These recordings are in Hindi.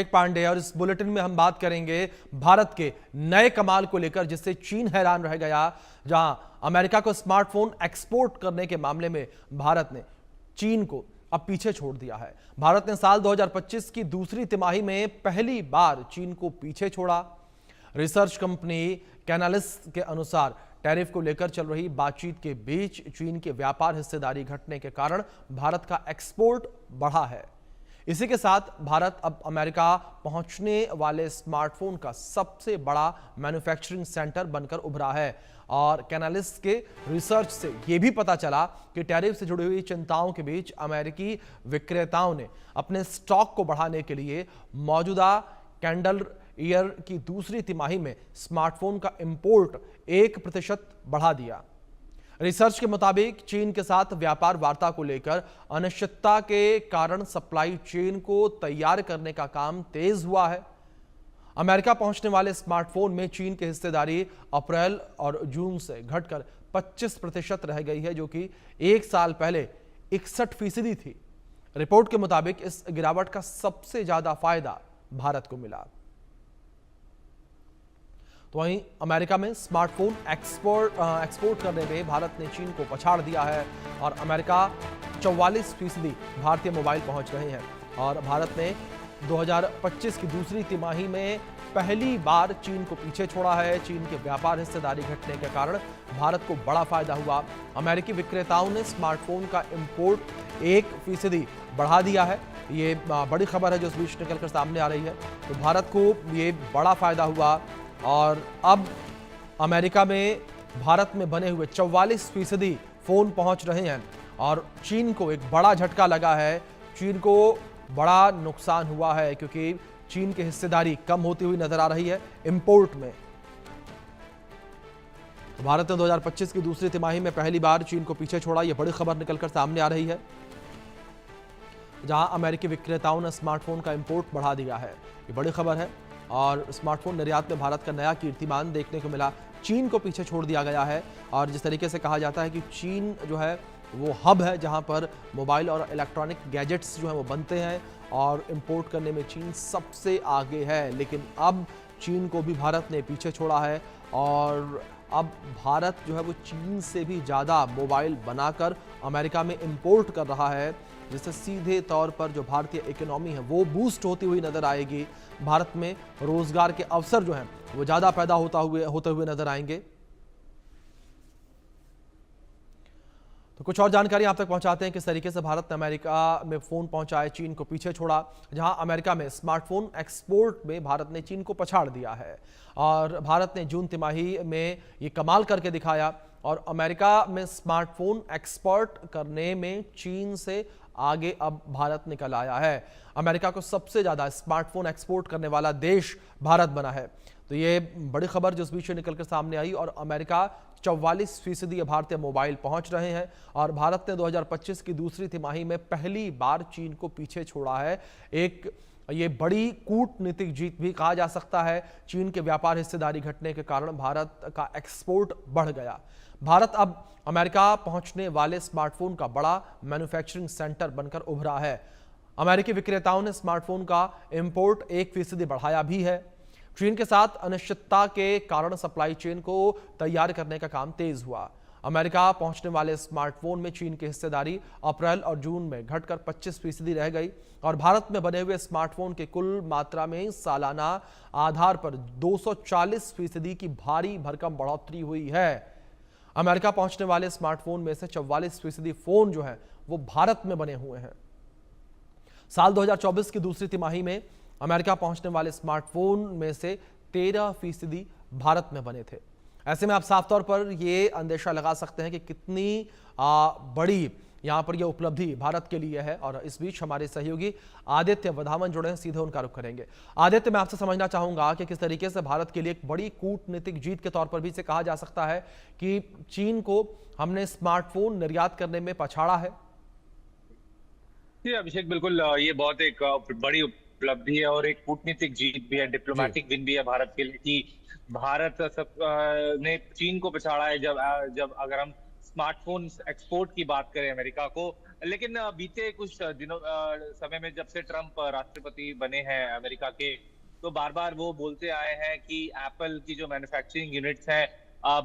पांडे और इस बुलेटिन में हम बात करेंगे भारत के नए कमाल को लेकर जिससे चीन हैरान रह गया। जहां अमेरिका को स्मार्टफोन एक्सपोर्ट करने के मामले में भारत ने चीन को अब पीछे छोड़ दिया है। भारत ने साल 2025 की दूसरी तिमाही में पहली बार चीन को पीछे छोड़ा। रिसर्च कंपनी कैनालिस के अनुसार टैरिफ को लेकर चल रही बातचीत के बीच चीन के व्यापार हिस्सेदारी घटने के कारण भारत का एक्सपोर्ट बढ़ा है। इसी के साथ भारत अब अमेरिका पहुंचने वाले स्मार्टफोन का सबसे बड़ा मैन्युफैक्चरिंग सेंटर बनकर उभरा है। और कैनालिस के रिसर्च से यह भी पता चला कि टैरिफ से जुड़ी हुई चिंताओं के बीच अमेरिकी विक्रेताओं ने अपने स्टॉक को बढ़ाने के लिए मौजूदा कैलेंडर ईयर की दूसरी तिमाही में स्मार्टफोन का इंपोर्ट 1% बढ़ा दिया। रिसर्च के मुताबिक चीन के साथ व्यापार वार्ता को लेकर अनिश्चितता के कारण सप्लाई चेन को तैयार करने का काम तेज हुआ है। अमेरिका पहुंचने वाले स्मार्टफोन में चीन की हिस्सेदारी अप्रैल और जून से घटकर 25% रह गई है, जो कि एक साल पहले 61% थी। रिपोर्ट के मुताबिक इस गिरावट का सबसे ज्यादा फायदा भारत को मिला। तो वहीं अमेरिका में स्मार्टफोन एक्सपोर्ट करने में भारत ने चीन को पछाड़ दिया है और अमेरिका 44% भारतीय मोबाइल पहुंच रहे हैं। और भारत ने 2025 की दूसरी तिमाही में पहली बार चीन को पीछे छोड़ा है। चीन के व्यापार हिस्सेदारी घटने के कारण भारत को बड़ा फायदा हुआ। अमेरिकी विक्रेताओं ने स्मार्टफोन का इंपोर्ट 1% बढ़ा दिया है। ये बड़ी खबर है जो इस बीच निकलकर सामने आ रही है। तो भारत को ये बड़ा फायदा हुआ और अब अमेरिका में भारत में बने हुए 44% फोन पहुंच रहे हैं और चीन को एक बड़ा झटका लगा है। चीन को बड़ा नुकसान हुआ है क्योंकि चीन की हिस्सेदारी कम होती हुई नजर आ रही है इंपोर्ट में। तो भारत ने 2025 की दूसरी तिमाही में पहली बार चीन को पीछे छोड़ा। यह बड़ी खबर निकलकर सामने आ रही है, जहां अमेरिकी विक्रेताओं ने स्मार्टफोन का इंपोर्ट बढ़ा दिया है। ये बड़ी खबर है और स्मार्टफोन निर्यात में भारत का नया कीर्तिमान देखने को मिला। चीन को पीछे छोड़ दिया गया है और जिस तरीके से कहा जाता है कि चीन जो है वो हब है जहां पर मोबाइल और इलेक्ट्रॉनिक गैजेट्स जो है वो बनते हैं और इंपोर्ट करने में चीन सबसे आगे है। लेकिन अब चीन को भी भारत ने पीछे छोड़ा है और अब भारत जो है वो चीन से भी ज़्यादा मोबाइल बनाकर अमेरिका में इंपोर्ट कर रहा है, जिससे सीधे तौर पर जो भारतीय इकोनॉमी है वो बूस्ट होती हुई नजर आएगी। भारत में रोजगार के अवसर जो हैं वो ज़्यादा पैदा होते हुए नजर आएंगे। तो कुछ और जानकारी आप तक पहुंचाते हैं किस तरीके से भारत ने अमेरिका में फोन पहुंचाए, चीन को पीछे छोड़ा। जहां अमेरिका में स्मार्टफोन एक्सपोर्ट में भारत ने चीन को पछाड़ दिया है और भारत ने जून तिमाही में ये कमाल करके दिखाया और अमेरिका में स्मार्टफोन एक्सपोर्ट करने में चीन से आगे अब भारत निकल आया है। अमेरिका को सबसे ज्यादा स्मार्टफोन एक्सपोर्ट करने वाला देश भारत बना है। तो ये बड़ी खबर जो इस बीच निकलकर सामने आई और अमेरिका 44% भारतीय मोबाइल पहुंच रहे हैं और भारत ने 2025 की दूसरी तिमाही में पहली बार चीन को पीछे छोड़ा है। एक ये बड़ी कूटनीतिक जीत भी कहा जा सकता है। चीन के व्यापार हिस्सेदारी घटने के कारण भारत का एक्सपोर्ट बढ़ गया। भारत अब अमेरिका पहुंचने वाले स्मार्टफोन का बड़ा मैन्युफैक्चरिंग सेंटर बनकर उभरा है। अमेरिकी विक्रेताओं ने स्मार्टफोन का इंपोर्ट 1% बढ़ाया भी है। चीन के साथ अनिश्चितता के कारण सप्लाई चेन को तैयार करने का काम तेज हुआ। अमेरिका पहुंचने वाले स्मार्टफोन में चीन की हिस्सेदारी अप्रैल और जून में घटकर 25% रह गई और भारत में बने हुए स्मार्टफोन की कुल मात्रा में सालाना आधार पर 240% की भारी भरकम बढ़ोतरी हुई है। अमेरिका पहुंचने वाले स्मार्टफोन में से 44% फोन जो है वो भारत में बने हुए हैं। साल 2024 की दूसरी तिमाही में अमेरिका पहुंचने वाले स्मार्टफोन में से 13% भारत में बने थे। ऐसे में आप साफ तौर पर यह अंदेशा लगा सकते हैं कि कितनी बड़ी यहां पर यह उपलब्धि भारत के लिए है। और इस बीच हमारे सहयोगी आदित्य वधावन जुड़े हैं, सीधे उनका रुख करेंगे। आदित्य, मैं आपसे समझना चाहूंगा कि किस तरीके से भारत के लिए एक बड़ी कूटनीतिक जीत के तौर पर भी इसे कहा जा सकता है कि चीन को हमने स्मार्टफोन निर्यात करने में पछाड़ा है। जी अभिषेक, बिल्कुल ये बहुत एक बड़ी उपलब्धि है और एक कूटनीतिक जीत भी है, डिप्लोमेटिक विन भी है भारत के लिए कि भारत ने चीन को पछाड़ा है। जब अगर हम स्मार्टफोन एक्सपोर्ट की बात करें अमेरिका को, लेकिन बीते कुछ दिनों समय में जब से ट्रम्प राष्ट्रपति बने हैं अमेरिका के, तो बार बार वो बोलते आए हैं कि एप्पल की जो मैन्युफैक्चरिंग यूनिट्स हैं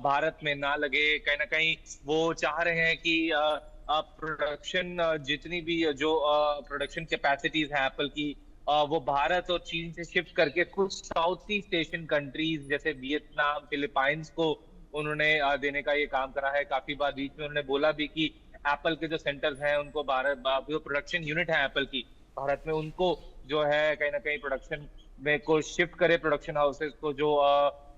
भारत में ना लगे। कहीं ना कहीं वो चाह रहे हैं कि प्रोडक्शन जितनी भी जो प्रोडक्शन कैपेसिटीज हैं एप्पल की वो भारत और चीन से शिफ्ट करके कुछ साउथ ईस्ट एशियन कंट्रीज जैसे वियतनाम, फिलीपाइंस को उन्होंने देने का ये काम करा है। काफी बार बीच में उन्होंने बोला भी कि एप्पल के जो सेंटर्स हैं उनको भारत, जो प्रोडक्शन यूनिट है एप्पल की भारत में, उनको जो है कहीं ना कहीं प्रोडक्शन में को शिफ्ट करे, प्रोडक्शन हाउसेस को जो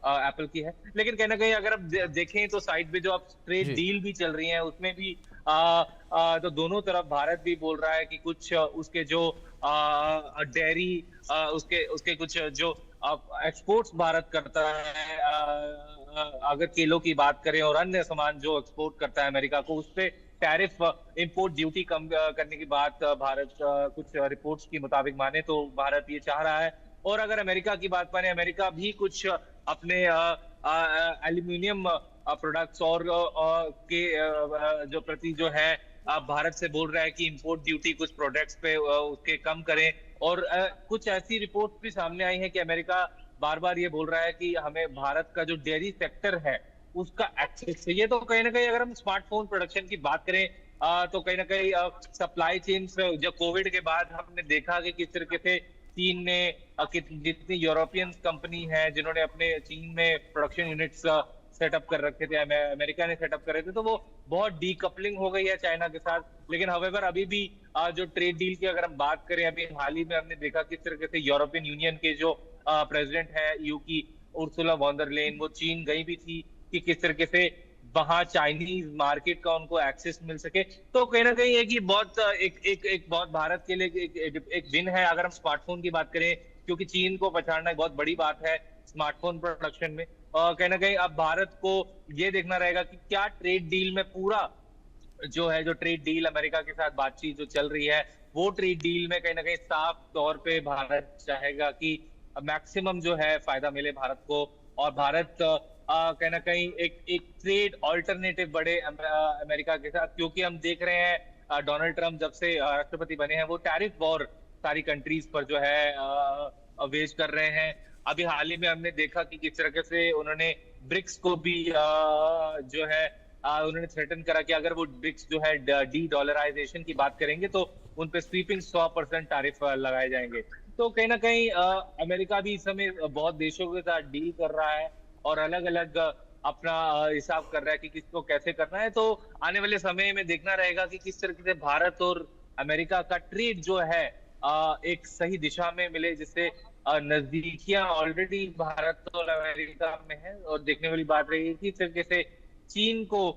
एप्पल की है। लेकिन कहीं ना कहीं अगर आप देखें तो साइड पे जो अब ट्रेड जी। डील भी चल रही है उसमें भी तो दोनों तरफ भारत भी बोल रहा है कि कुछ उसके जो डेयरी उसके उसके कुछ जो एक्सपोर्ट्स भारत करता है, अगर केलों की बात करें और अन्य सामान जो एक्सपोर्ट करता है अमेरिका को, उस पे टैरिफ इंपोर्ट ड्यूटी कम करने की बात भारत कुछ रिपोर्ट्स के मुताबिक माने तो भारत ये चाह रहा है। और अगर अमेरिका की बात माने, अमेरिका भी कुछ अपने एल्यूमिनियम प्रोडक्ट्स और के जो प्रति जो है भारत से बोल रहा है कि इंपोर्ट ड्यूटी कुछ प्रोडक्ट्स पे उसके कम करें। और कुछ ऐसी रिपोर्ट्स भी सामने आई है कि अमेरिका बार बार ये बोल रहा है कि हमें भारत का जो डेयरी सेक्टर है उसका एक्सेस चाहिए। तो कहीं ना कहीं अगर हम स्मार्टफोन प्रोडक्शन की बात करें तो कहीं ना कहीं सप्लाई चेन जो कोविड के बाद हमने देखा कि किस तरीके से चीन ने जितनी यूरोपियन कंपनी है जिन्होंने अपने चीन में प्रोडक्शन यूनिट्स सेटअप कर रखे थे, अमेरिका ने सेटअप करे थे, तो वो बहुत डीकपलिंग हो गई है चाइना के साथ। लेकिन हवेवर अभी भी जो ट्रेड डील की अगर हम बात करें, अभी हाल ही में हमने देखा किस तरीके से यूरोपियन यूनियन के जो प्रेसिडेंट है यू की, उर्सुला वॉन डर लेyen, वो चीन गई भी थी कि किस तरीके से वहां चाइनीज मार्केट का उनको एक्सेस मिल सके। तो कहीं ना कहीं एक ही बहुत एक बहुत भारत के लिए एक विन है अगर हम स्मार्टफोन की बात करें, क्योंकि चीन को पछाड़ना एक बहुत बड़ी बात है स्मार्टफोन प्रोडक्शन में। कहीं ना कहीं अब भारत को ये देखना रहेगा कि क्या ट्रेड डील में पूरा जो ट्रेड डील अमेरिका के साथ बातचीत जो चल रही है, वो ट्रेड डील में कहीं ना कहीं साफ तौर पे भारत चाहेगा कि मैक्सिमम जो है फायदा मिले भारत को, और भारत कहीं ना कहीं एक ट्रेड ऑल्टरनेटिव बढ़े अमेरिका के साथ। क्योंकि हम देख रहे हैं डोनाल्ड ट्रंप जब से राष्ट्रपति बने हैं वो टैरिफ वॉर सारी कंट्रीज पर जो है वेज कर रहे हैं। अभी हाल ही में हमने देखा कि किस तरीके से उन्होंने ब्रिक्स को भी जो है उन्होंने थ्रेटन करा कि अगर वो ब्रिक्स जो है डी डॉलराइजेशन की बात करेंगे तो उन पे स्वीपिंग 100% टैरिफ लगाए जाएंगे। तो कहीं ना कहीं अमेरिका भी इस समय बहुत देशों के साथ डील कर रहा है और अलग अलग अपना हिसाब कर रहा है कि किसको कैसे करना है। तो आने वाले समय में देखना रहेगा कि किस तरीके से भारत और अमेरिका का ट्रेड जो है एक सही दिशा में मिले, जिससे नजदीकियां ऑलरेडी भारत और अमेरिका में है। और देखने वाली बात रही कि किस तरीके से चीन को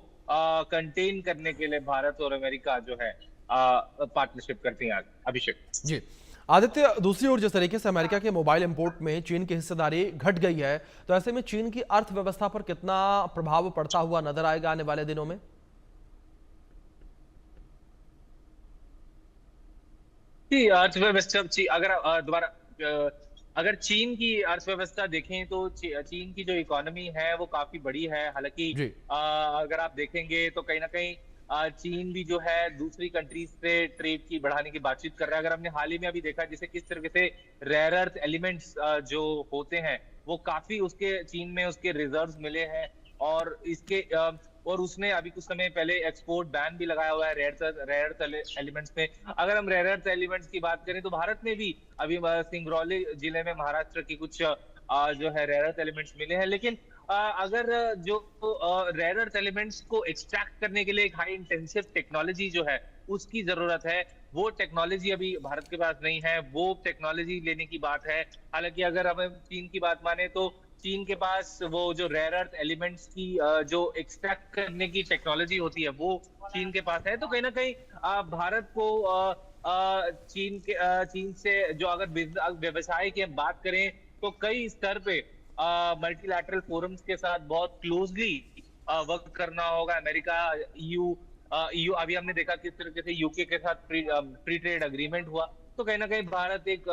कंटेन करने के लिए भारत और अमेरिका जो है पार्टनरशिप करती हैं आगे। अभिषेक जी आदित्य, दूसरी ओर जिस तरीके से अमेरिका के मोबाइल इंपोर्ट में चीन की हिस्सेदारी घट गई है, तो ऐसे में चीन की अर्थव्यवस्था पर कितना प्रभाव पड़ता हुआ नजर आएगा आने वाले दिनों में? जी, अर्थव्यवस्था अगर दोबारा अगर चीन की अर्थव्यवस्था देखें तो चीन की जो इकोनॉमी है वो काफी बड़ी है। हालांकि जी। अगर आप देखेंगे तो कहीं ना कहीं चीन भी जो है दूसरी कंट्रीज से ट्रेड की बढ़ाने की बातचीत कर रहा है। अगर हमने हाल ही में अभी देखा जैसे किस तरीके से रेयर अर्थ एलिमेंट्स जो होते हैं वो काफी उसके चीन में उसके रिजर्व्स मिले हैं। और इसके और उसने अभी कुछ समय पहले एक्सपोर्ट बैन भी लगाया हुआ है रेयर अर्थ एलिमेंट्स में। अगर हम रेयर अर्थ एलिमेंट्स की बात करें तो भारत में भी अभी सिंगरौली जिले में महाराष्ट्र की कुछ जो है रेयर अर्थ एलिमेंट्स मिले हैं। लेकिन अगर जो रेयर अर्थ एलिमेंट्स को एक्सट्रैक्ट करने के लिए एक हाई इंटेंसिव टेक्नोलॉजी जो है उसकी जरूरत है, वो टेक्नोलॉजी अभी भारत के पास नहीं है। वो टेक्नोलॉजी लेने की बात है। हालांकि अगर हम चीन की बात माने तो चीन के पास वो जो रेयर अर्थ एलिमेंट्स की जो एक्सट्रैक्ट करने की टेक्नोलॉजी होती है वो चीन के पास है। तो कहीं ना कहीं भारत को चीन से जो अगर व्यवसाय की हम बात करें तो कई स्तर पे मल्टीलैटरल फोरम्स के साथ बहुत क्लोजली वर्क करना होगा। अमेरिका, ईयू अभी हमने देखा किस तरीके से यूके के साथ फ्री ट्रेड अग्रीमेंट हुआ। तो कहीं ना कहीं भारत एक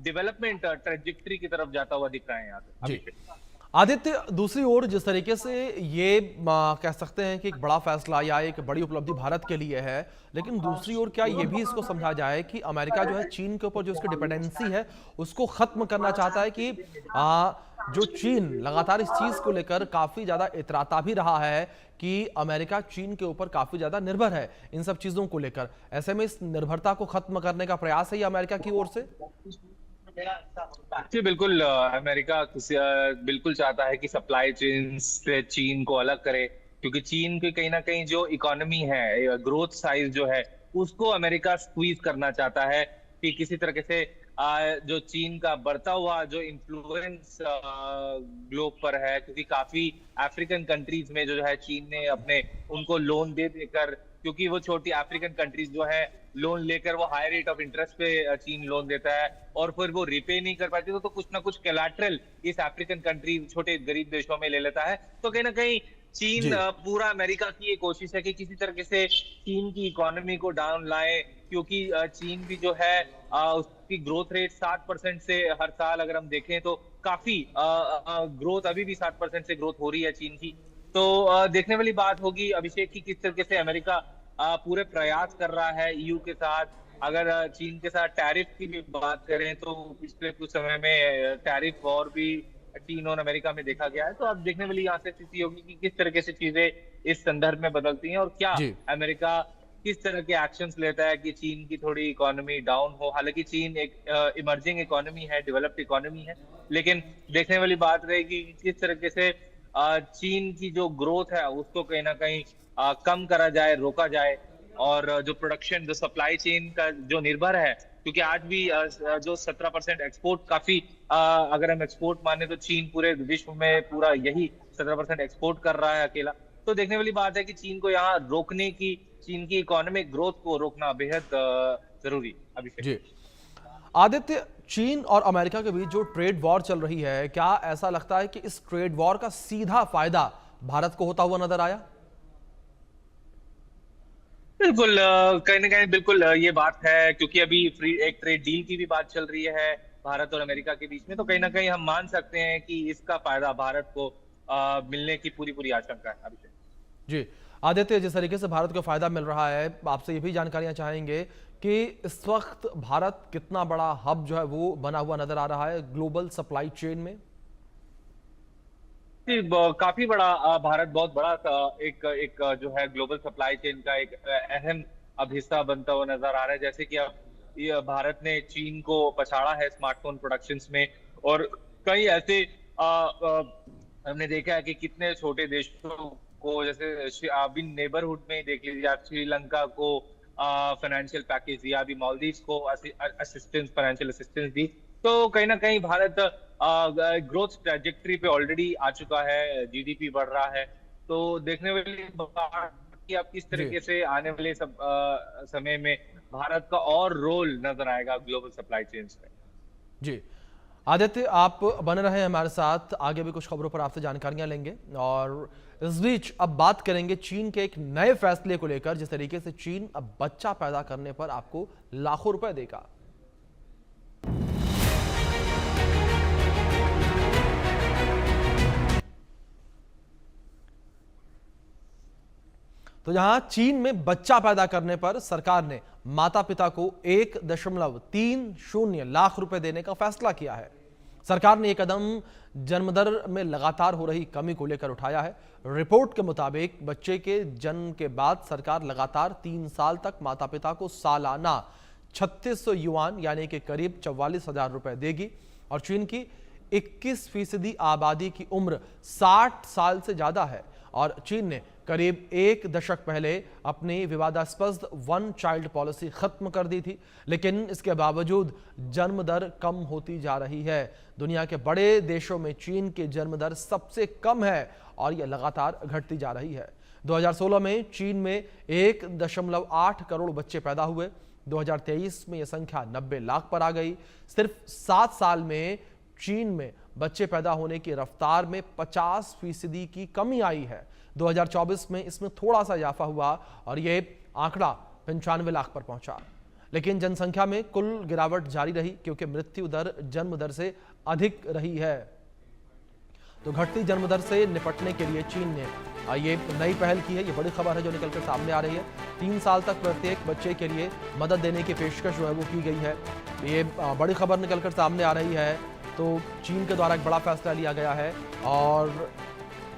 डेवलपमेंट ट्रेजेक्टरी की तरफ जाता हुआ दिख रहा है यहाँ पे। जी अभिषेक आदित्य, दूसरी ओर जिस तरीके से ये कह सकते हैं कि एक बड़ा फैसला या एक बड़ी उपलब्धि भारत के लिए है, लेकिन दूसरी ओर क्या ये भी इसको समझा जाए कि अमेरिका जो है चीन के ऊपर जो उसकी डिपेंडेंसी है उसको खत्म करना चाहता है कि जो चीन लगातार इस चीज को लेकर काफी ज्यादा इतराता भी रहा है कि अमेरिका चीन के ऊपर काफी ज्यादा निर्भर है इन सब चीजों को लेकर। ऐसे में इस निर्भरता को खत्म करने का प्रयास है ये अमेरिका की ओर से। जी बिल्कुल, बिल्कुल चाहता है कि सप्लाई चेन से चीन को अलग करे, क्योंकि चीन की कहीं ना कहीं जो इकोनॉमी है, ग्रोथ साइज जो है, उसको अमेरिका स्क्वीज करना चाहता है कि किसी तरीके से जो चीन का बढ़ता हुआ जो इन्फ्लुएंस ग्लोब पर है, क्योंकि काफी अफ्रीकन कंट्रीज में जो है चीन ने अपने उनको लोन दे देकर, क्योंकि वो छोटी अफ्रीकन कंट्रीज जो है लोन लेकर वो हाई रेट ऑफ इंटरेस्ट पे चीन लोन देता है और फिर वो रिपे नहीं कर पाती, तो कुछ ना कुछ कोलैटरल इस अफ्रीकन कंट्री छोटे गरीब देशों में ले लेता है। तो कहीं ना कहीं चीन, जी पूरा अमेरिका की ये कोशिश है कि किसी तरीके से चीन की इकोनॉमी को डाउन लाए, क्योंकि चीन भी जो है उसकी ग्रोथ रेट 7% से हर साल अगर हम देखें तो काफी ग्रोथ, अभी भी 7% से ग्रोथ हो रही है चीन की। तो देखने वाली बात होगी अभिषेक की किस तरीके से अमेरिका पूरे प्रयास कर रहा है ईयू के साथ। अगर चीन के साथ टैरिफ की भी बात करें तो पिछले कुछ समय में टैरिफ वॉर भी चीन और अमेरिका में देखा गया है। तो अब देखने वाली यहाँ से स्थिति होगी कि किस तरीके से चीजें इस संदर्भ में बदलती हैं और क्या जी अमेरिका किस तरह के एक्शंस लेता है कि चीन की थोड़ी इकोनॉमी डाउन हो। हालांकि चीन एक इमर्जिंग इकोनॉमी है, डेवलप्ड इकोनॉमी है, लेकिन देखने वाली बात रहेगी कि किस तरीके से चीन की जो ग्रोथ है उसको कहीं ना कहीं कम करा जाए, रोका जाए, और जो प्रोडक्शन, जो सप्लाई चेन का जो निर्भर है, क्योंकि आज भी जो 17% एक्सपोर्ट काफी, अगर हम एक्सपोर्ट माने तो चीन पूरे विश्व में पूरा यही 17% एक्सपोर्ट कर रहा है अकेला। तो देखने वाली बात है कि चीन को यहाँ रोकने की, चीन की इकोनॉमिक ग्रोथ को रोकना बेहद जरूरी अभिषेक। जी आदित्य, चीन और अमेरिका के बीच जो ट्रेड वॉर चल रही है, क्या ऐसा लगता है कि इस ट्रेड वॉर का सीधा फायदा भारत को होता हुआ नजर आया? बिल्कुल, कहीं ना कहीं बिल्कुल ये बात है, क्योंकि अभी फ्री एक ट्रेड डील की भी बात चल रही है भारत और अमेरिका के बीच में। तो कहीं ना कहीं हम मान सकते हैं कि इसका फायदा भारत को मिलने की पूरी पूरी आशंका है अभिषेक। जी आदित्य, जिस तरीके से भारत को फायदा मिल रहा है, आपसे ये भी जानकारियां चाहेंगे कि इस वक्त भारत कितना बड़ा हब जो है वो बना हुआ नजर आ रहा है ग्लोबल सप्लाई चेन में। काफी बड़ा, भारत बहुत बड़ा एक एक जो है ग्लोबल सप्लाई चेन का एक अहम अब हिस्सा बनता हुआ नजर आ रहा है। जैसे कि अब ये भारत ने चीन को पछाड़ा है स्मार्टफोन प्रोडक्शंस में, और कई ऐसे हमने देखा है कि कितने छोटे देशों को, जैसे अभी नेबरहुड में ही देख लीजिए आप, श्रीलंका को फाइनेंशियल पैकेज दिया, अभी मालदीव्स को असिस्टेंस, फाइनेंशियल असिस्टेंस दी। तो कहीं ना कहीं भारत ग्रोथ ट्रैजेक्टरी पे ऑलरेडी आ चुका है, जीडीपी बढ़ रहा है। तो देखने वाली बात कि अब किस जी तरीके से आने वाले सब समय में भारत का और रोल नजर आएगा ग्लोबल सप्लाई चेन्स में। जी आदित्य, आप बने रहे हमारे साथ, आगे भी कुछ खबरों पर आपसे जानकारियां लेंगे। और इस बीच अब बात करेंगे चीन के एक नए फैसले को लेकर, जिस तरीके से चीन अब बच्चा पैदा करने पर आपको लाखों रुपए देगा। तो यहां चीन में बच्चा पैदा करने पर सरकार ने माता पिता को 1.30 लाख रुपए देने का फैसला किया है। सरकार ने यह कदम जन्मदर में लगातार हो रही कमी को लेकर उठाया है। रिपोर्ट के मुताबिक बच्चे के जन्म के बाद सरकार लगातार 3 साल तक माता पिता को सालाना 3600 युआन यानी कि करीब 44,000 रुपए देगी। और चीन की 21% आबादी की उम्र 60 साल से ज्यादा है और चीन ने करीब 1 दशक पहले अपनी विवादास्पद वन चाइल्ड पॉलिसी खत्म कर दी थी, लेकिन इसके बावजूद जन्म दर कम होती जा रही है। दुनिया के बड़े देशों में चीन की जन्म दर सबसे कम है और यह लगातार घटती जा रही है। 2016 में चीन में 1.8 करोड़ बच्चे पैदा हुए। 2023 में यह संख्या 90 लाख पर आ गई। सिर्फ 7 साल में चीन में बच्चे पैदा होने की रफ्तार में 50% की कमी आई है। 2024 में इसमें थोड़ा सा इजाफा हुआ और यह आंकड़ा 95 लाख पर पहुंचा, लेकिन जनसंख्या में कुल गिरावट जारी रही क्योंकि मृत्यु दर जन्म दर से अधिक रही है। तो घटती जन्मदर से निपटने के लिए चीन ने ये नई पहल की है। ये बड़ी खबर है जो निकलकर सामने आ रही है। 3 साल तक प्रत्येक बच्चे के लिए मदद देने की पेशकश जो है वो की गई है। ये बड़ी खबर निकलकर सामने आ रही है। तो चीन के द्वारा एक बड़ा फैसला लिया गया है और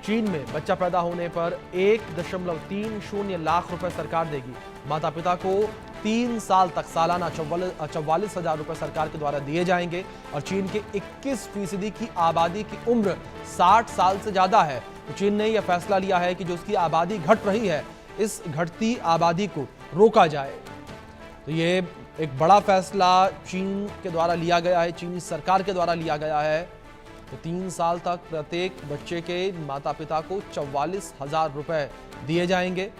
चीन में बच्चा पैदा होने पर 1.30 लाख रुपए सरकार देगी। माता पिता को 3 साल तक सालाना 44,000 रुपए सरकार के द्वारा दिए जाएंगे और चीन के 21% की आबादी की उम्र 60 साल से ज्यादा है। तो चीन ने यह फैसला लिया है कि जो उसकी आबादी घट रही है, इस घटती आबादी को रोका जाए। तो ये एक बड़ा फैसला चीन के द्वारा लिया गया है, चीनी सरकार के द्वारा लिया गया है। तो 3 साल तक प्रत्येक बच्चे के माता पिता को 44,000 रुपए दिए जाएंगे।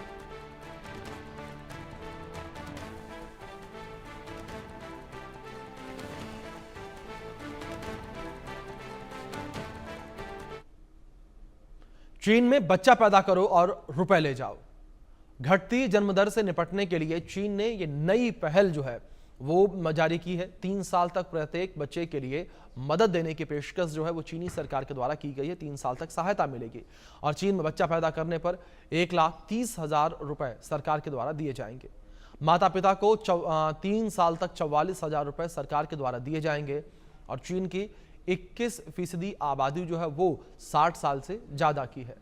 चीन में बच्चा पैदा करो और रुपए ले जाओ। घटती जन्मदर से निपटने के लिए चीन ने यह नई पहल जो है वो जारी की है। 3 साल तक प्रत्येक बच्चे के लिए मदद देने की पेशकश जो है वो चीनी सरकार के द्वारा की गई है। 3 साल तक सहायता मिलेगी और चीन में बच्चा पैदा करने पर 1,30,000 रुपए सरकार के द्वारा दिए जाएंगे। माता पिता को 3 साल तक 44,000 रुपए सरकार के द्वारा दिए जाएंगे और चीन की 21% आबादी जो है वो 60 साल से ज्यादा की है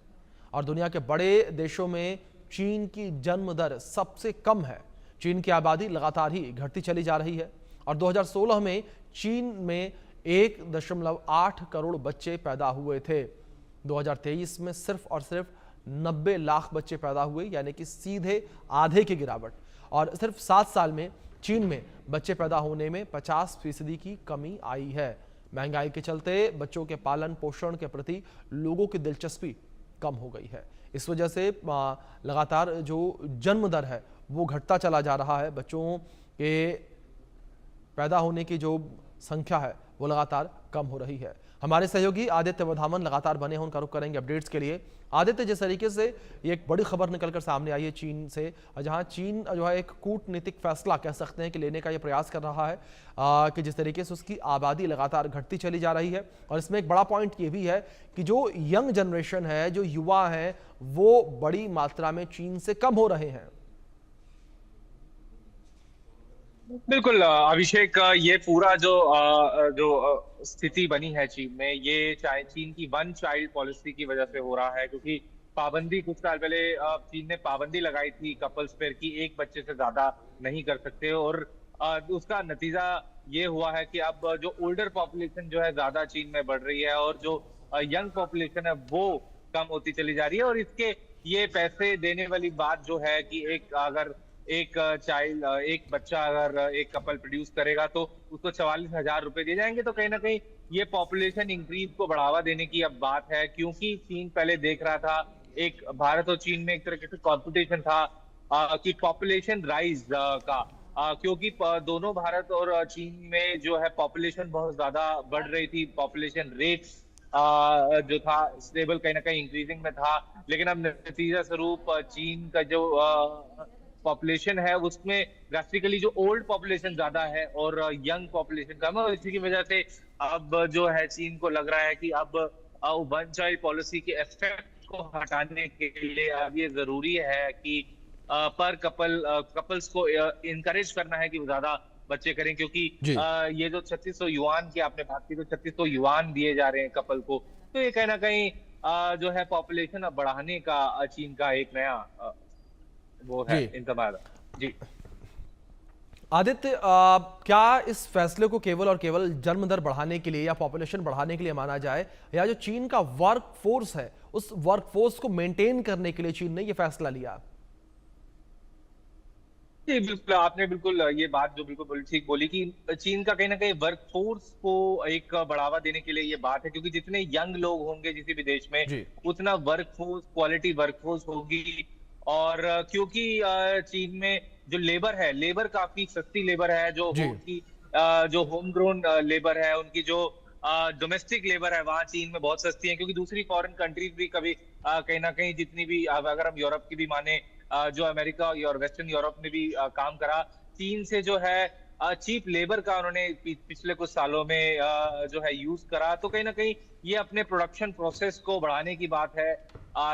और दुनिया के बड़े देशों में चीन की जन्म दर सबसे कम है। चीन की आबादी लगातार ही घटती चली जा रही है और 2016 में चीन में 1.8 करोड़ बच्चे पैदा हुए थे। 2023 में सिर्फ और सिर्फ 90 लाख बच्चे पैदा हुए, यानी कि सीधे आधे की गिरावट। और सिर्फ 7 साल में चीन में बच्चे पैदा होने में 50% की कमी आई है। महंगाई के चलते बच्चों के पालन पोषण के प्रति लोगों की दिलचस्पी कम हो गई है। इस वजह से लगातार जो जन्म दर है वो घटता चला जा रहा है। बच्चों के पैदा होने की जो संख्या है वो लगातार कम हो रही है। हमारे सहयोगी आदित्य वर्धावन लगातार बने हैं, उनका रुख करेंगे अपडेट्स के लिए। आदित्य, जिस तरीके से ये एक बड़ी खबर निकलकर सामने आई है चीन से, जहां चीन जो है एक कूटनीतिक फैसला कह सकते हैं कि लेने का ये प्रयास कर रहा है कि जिस तरीके से उसकी आबादी लगातार घटती चली जा रही है और इसमें एक बड़ा पॉइंट ये भी है कि जो यंग जनरेशन है, जो युवा है, वो बड़ी मात्रा में चीन से कम हो रहे हैं। बिल्कुल अभिषेक, ये पूरा जो स्थिति बनी है चीन में, ये चाहे चीन की वन चाइल्ड पॉलिसी की वजह से हो रहा है, क्योंकि पाबंदी कुछ साल पहले चीन ने पाबंदी लगाई थी कपल्स पर कि एक बच्चे से ज्यादा नहीं कर सकते और उसका नतीजा ये हुआ है कि अब जो ओल्डर पॉपुलेशन जो है ज्यादा चीन में बढ़ रही है और जो यंग पॉपुलेशन है वो कम होती चली जा रही है। और इसके ये पैसे देने वाली बात जो है कि एक बच्चा अगर एक कपल प्रोड्यूस करेगा तो उसको 44,000 रुपए दिए जाएंगे। तो कहीं ना कहीं ये पॉपुलेशन इंक्रीज को बढ़ावा देने की अब बात है, क्योंकि चीन पहले देख रहा था, एक भारत और चीन में एक तरीके से कॉम्पिटिशन था कि पॉपुलेशन राइज का, क्योंकि दोनों भारत और चीन में जो है पॉपुलेशन बहुत ज्यादा बढ़ रही थी। पॉपुलेशन रेट जो था स्टेबल कहीं ना कहीं इंक्रीजिंग में था, लेकिन अब नतीजा स्वरूप चीन का जो पॉपुलेशन है उसमें ड्रास्टिकली जो ओल्ड पॉपुलेशन ज्यादा है और यंग पॉपुलेशन कम है। और इसी की वजह से अब जो है चीन को लग रहा है कि अब वन चाइल्ड पॉलिसी के इफेक्ट को हटाने के लिए अब ये जरूरी है कि पर कपल्स को इनकरेज करना है कि वो ज्यादा बच्चे करें, क्योंकि ये जो 3600 युआन की आपने बात की, तो 3600 युआन दिए जा रहे हैं कपल को, तो ये कहीं ना कहीं जो है पॉपुलेशन अब बढ़ाने का चीन का एक नया वो है इंतजाम। जी आदित्य, क्या इस फैसले को केवल और केवल जन्म दर बढ़ाने के लिए या पॉपुलेशन बढ़ाने के लिए माना जाए, या जो चीन का वर्क फोर्स है उस वर्क फोर्स को मेंटेन करने के लिए चीन ने यह फैसला लिया? जी बिल्कुल, आपने बिल्कुल ये बात जो बिल्कुल ठीक बोली कि चीन का कहीं ना कहीं वर्क फोर्स को एक बढ़ावा देने के लिए ये बात है, क्योंकि जितने यंग लोग होंगे किसी भी देश में उतना work force, quality work force होगी। और क्योंकि चीन में जो लेबर काफी सस्ती लेबर है, जो होम ग्रोन लेबर है, उनकी जो डोमेस्टिक लेबर है वहाँ चीन में बहुत सस्ती है, क्योंकि दूसरी फॉरेन कंट्रीज भी कभी कहीं ना कहीं जितनी भी, अगर हम यूरोप की भी माने, जो अमेरिका और वेस्टर्न यूरोप में भी काम करा, चीन से जो है चीप लेबर का उन्होंने पिछले कुछ सालों में जो है यूज करा, तो कहीं ना कहीं ये अपने प्रोडक्शन प्रोसेस को बढ़ाने की बात है।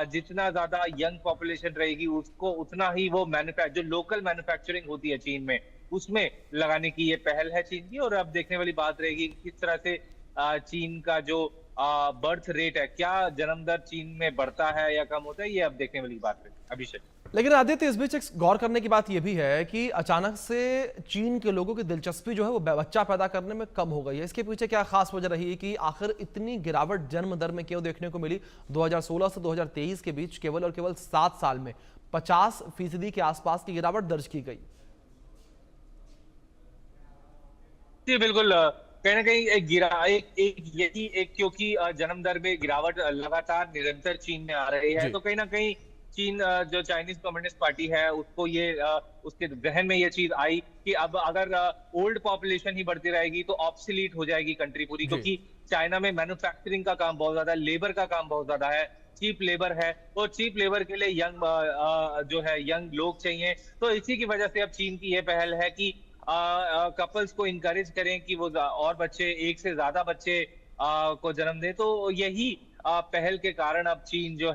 जितना ज्यादा यंग पॉपुलेशन रहेगी उसको उतना ही वो जो लोकल मैन्युफैक्चरिंग होती है चीन में, उसमें लगाने की ये पहल है चीन की। और अब देखने वाली बात रहेगी कि किस तरह से चीन का जो बर्थ रेट है, क्या जन्म दर चीन में बढ़ता है या कम होता है, ये अब देखने वाली बात है अभिषेक। लेकिन आदित्य, इस बीच एक गौर करने की बात यह भी है कि अचानक से चीन के लोगों की दिलचस्पी जो है वो बच्चा पैदा करने में कम हो गई है। इसके पीछे क्या खास वजह रही है कि आखिर इतनी गिरावट जन्म दर में क्यों देखने को मिली? 2016 से 2023 के बीच केवल और केवल 7 साल में 50% के आसपास की गिरावट दर्ज की गई। जी बिल्कुल, कहीं ना कहीं यही एक क्योंकि जन्म दर में गिरावट लगातार निरंतर चीन में आ रही है, जी। तो कहीं ना कहीं चीन जो चाइनीज कम्युनिस्ट पार्टी है उसको ये उसके जहन में ये चीज आई कि अब अगर ओल्ड पॉपुलेशन ही बढ़ती रहेगी तो ऑब्सोलीट हो जाएगी कंट्री पूरी, जी। क्योंकि चाइना में मैन्युफैक्चरिंग का काम बहुत ज्यादा है, लेबर का काम बहुत ज्यादा है, चीप लेबर है, और चीप लेबर के लिए जो है यंग लोग चाहिए। तो इसी की वजह से अब चीन की ये पहल है कि कपल्स को इनकरेज करें कि वो और बच्चे, एक से ज्यादा बच्चे को जन्म दें। तो यही पहल के कारण अब चीन जो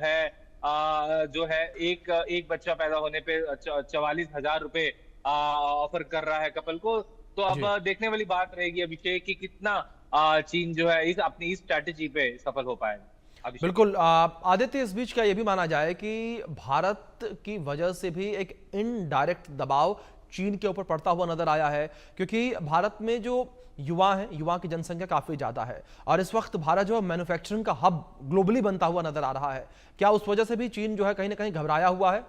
है एक बच्चा पैदा होने पे 44,000 रुपए ऑफर कर रहा है कपल को। तो अब जी। देखने वाली बात रहेगी अभिषेक कि कितना चीन जो है अपनी इस स्ट्रैटेजी पे सफल हो पाएगा अभिषेक। बिल्कुल आदित्य, इस बीच का यह भी माना जाए कि भारत की वजह से भी एक इनडायरेक्ट दबाव चीन के ऊपर पड़ता हुआ नजर आया है, क्योंकि भारत में जो युवा की जनसंख्या काफी ज्यादा है और इस वक्त भारत जो है मैन्युफैक्चरिंग का हब ग्लोबली बनता हुआ नजर आ रहा है। क्या उस वजह से भी चीन जो है कहीं ना कहीं घबराया हुआ है?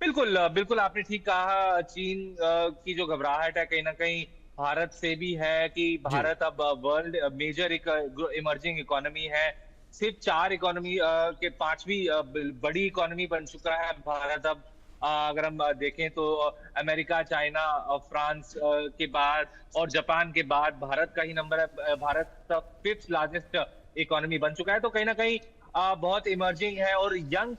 बिल्कुल बिल्कुल, आपने ठीक कहा। चीन की जो घबराहट है कहीं ना कहीं भारत से भी है कि जी। भारत अब वर्ल्ड मेजर एक इमर्जिंग इकोनॉमी है। सिर्फ 4 इकोनॉमी के 5वीं बड़ी इकोनॉमी बन चुका है भारत अब। अगर हम देखें तो अमेरिका, चाइना और फ्रांस के बाद और जापान के बाद भारत का ही नंबर है। भारत 5th लार्जेस्ट इकोनॉमी बन चुका है, तो कहीं ना कहीं बहुत इमर्जिंग है। और यंग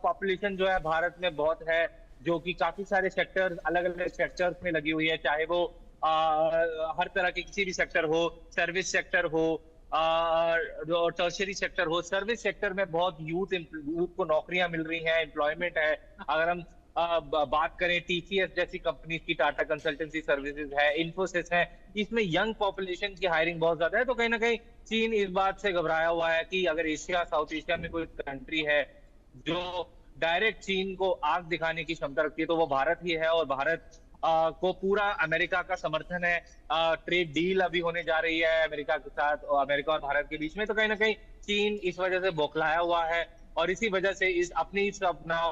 पॉपुलेशन जो है भारत में बहुत है, जो कि काफी सारे सेक्टर्स, अलग अलग सेक्टर्स में लगी हुई है, चाहे वो हर तरह के किसी भी सेक्टर हो, सर्विस सेक्टर हो, टर्शियरी सेक्टर हो। सर्विस सेक्टर में बहुत यूथ को नौकरियां मिल रही हैं, एम्प्लॉयमेंट है। अगर हम बात करें टीसीएस जैसी कंपनी की, टाटा कंसल्टेंसी सर्विसेज है, इन्फोसिस है, इसमें यंग पॉपुलेशन की हायरिंग बहुत ज्यादा है। तो कहीं ना कहीं चीन इस बात से घबराया हुआ है कि अगर एशिया, साउथ एशिया में कोई कंट्री है जो डायरेक्ट चीन को आग दिखाने की क्षमता रखती है तो वो भारत ही है। और भारत को पूरा अमेरिका का समर्थन है। ट्रेड डील अभी होने जा रही है अमेरिका के साथ, और अमेरिका और भारत के बीच में। तो कहीं ना कहीं चीन इस वजह से बौखलाया हुआ है, और इसी वजह से अपना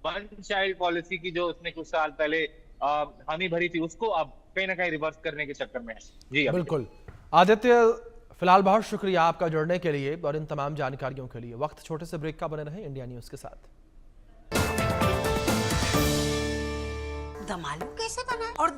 वन चाइल्ड पॉलिसी की जो उसने कुछ साल पहले हामी भरी थी, उसको अब कहीं ना कहीं रिवर्स करने के चक्कर में है। जी बिल्कुल आदित्य, फिलहाल बहुत शुक्रिया आपका जुड़ने के लिए और इन तमाम जानकारियों के लिए। वक्त छोटे से ब्रेक का, बने रहे इंडिया न्यूज के साथ। दम आलू कैसे बनाए और